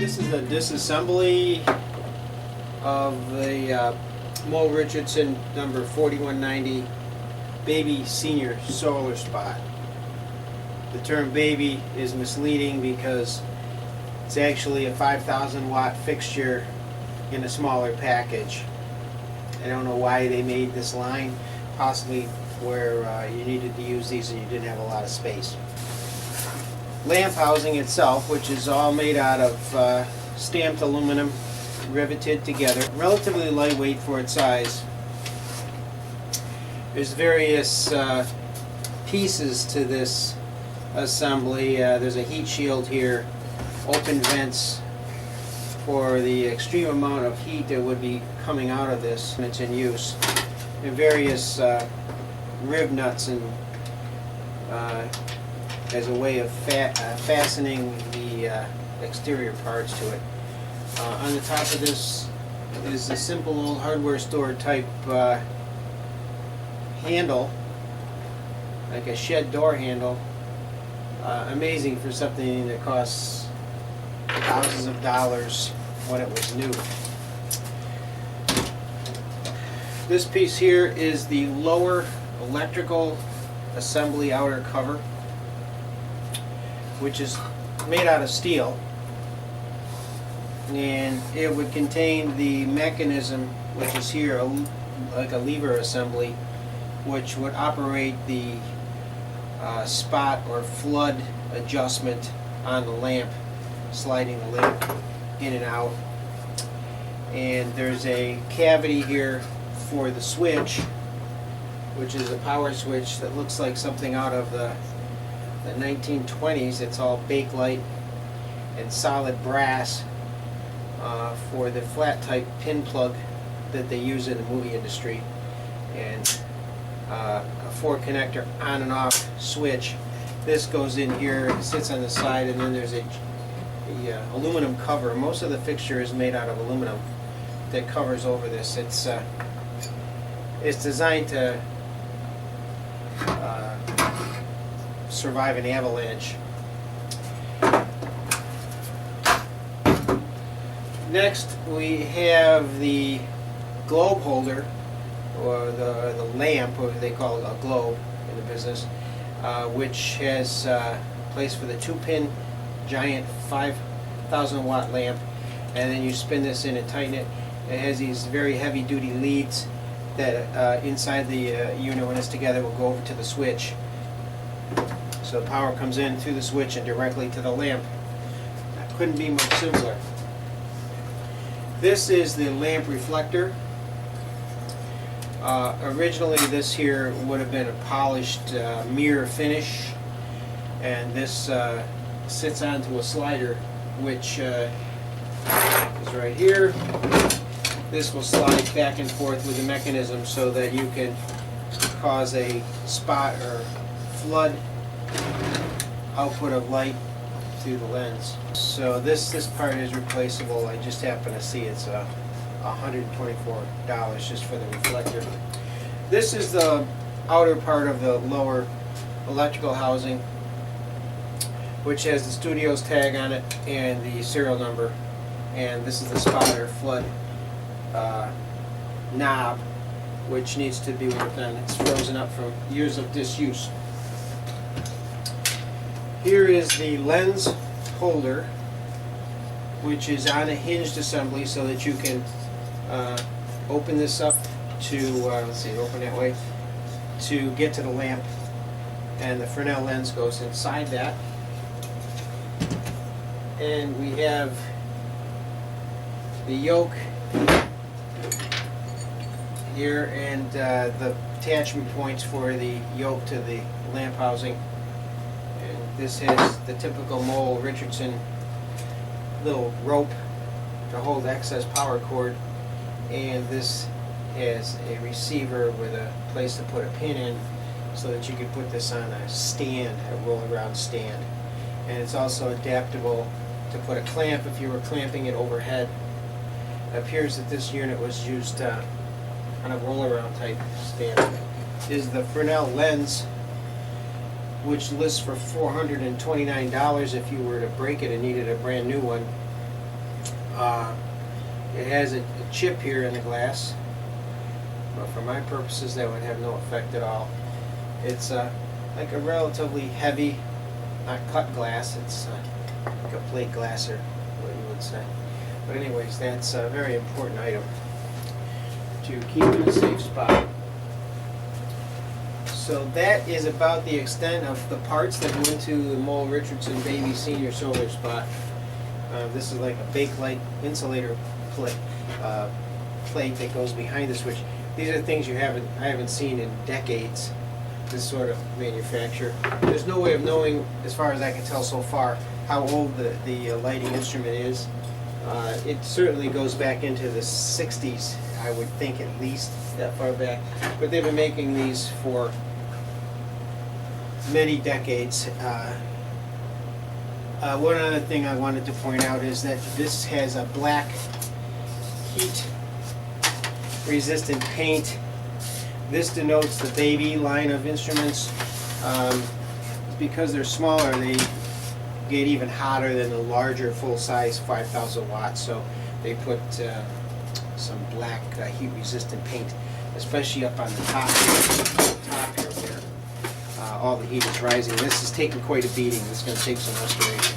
This is a disassembly of the Richardson number 4190 baby senior solar spot. The term baby is misleading because it's actually a 5,000 watt fixture in a smaller package. I don't know why they made this line, possibly where you needed to use these and you didn't have a lot of space. Lamp housing itself, which is all made out of stamped aluminum riveted together, relatively lightweight for its size. There's various pieces to this assembly. There's a heat shield here, open vents for the extreme amount of heat that would be coming out of this when it's in use, and various rib nuts and as a way of fastening the exterior parts to it. On the top of this is a simple old hardware store type handle, like a shed door handle. Amazing for something that costs thousands of dollars when it was new. This piece here is the lower electrical assembly outer cover, which is made out of steel, and it would contain the mechanism, which is here, like a lever assembly, which would operate the spot or flood adjustment on the lamp, sliding the lamp in and out. And there's a cavity here for the switch, which is a power switch that looks like something out of the 1920s. It's all bakelite and solid brass for the flat type pin plug that they use in the movie industry, and a 4 connector on and off switch. This goes in here, it sits on the side, and then there's a aluminum cover. Most of the fixture is made out of aluminum that covers over this. It's designed to survive an avalanche. Next, we have the globe holder, or the lamp, or they call it a globe in the business, which has a place for the 2-pin giant 5,000 watt lamp, and then you spin this in and tighten it. It has these very heavy duty leads that inside the unit, when it's together, will go over to the switch. So power comes in through the switch and directly to the lamp. That couldn't be much simpler. This is the lamp reflector. Originally this here would have been a polished mirror finish, and this sits onto a slider, which is right here. This will slide back and forth with the mechanism so that you can cause a spot or flood output of light through the lens. So this part is replaceable. I just happen to see it's $124 just for the reflector. This is the outer part of the lower electrical housing, which has the studio's tag on it and the serial number. And this is the spot or flood knob, which needs to be worked on. It's frozen up from years of disuse. Here is the lens holder, which is on a hinged assembly so that you can open this up to, let's see, open that way, to get to the lamp, and the Fresnel lens goes inside that. And we have the yoke here, and the attachment points for the yoke to the lamp housing. And this has the typical Mole Richardson little rope to hold excess power cord, and this has a receiver with a place to put a pin in so that you can put this on a stand, a roll-around stand. And it's also adaptable to put a clamp if you were clamping it overhead. It appears that this unit was used on a roll-around type stand. Is the Fresnel lens, which lists for $429 if you were to break it and needed a brand new one. It has a chip here in the glass, but for my purposes that would have no effect at all. It's like a relatively heavy, not cut glass, it's like a plate glass or what you would say. But anyways, that's a very important item to keep in a safe spot. So that is about the extent of the parts that go into the Mole Richardson Baby Senior Solar Spot. This is like a bakelite insulator plate that goes behind the switch. These are things I haven't seen in decades, this sort of manufacture. There's no way of knowing, as far as I can tell so far, how old the lighting instrument is. It certainly goes back into the 60s, I would think, at least that far back. But they've been making these for many decades. One other thing I wanted to point out is that this has a black heat resistant paint. This denotes the baby line of instruments. Because they're smaller, they get even hotter than the larger full-size 5,000 watts. So they put some black heat resistant paint, especially up on the top here where all the heat is rising. This is taking quite a beating. It's going to take some restoration.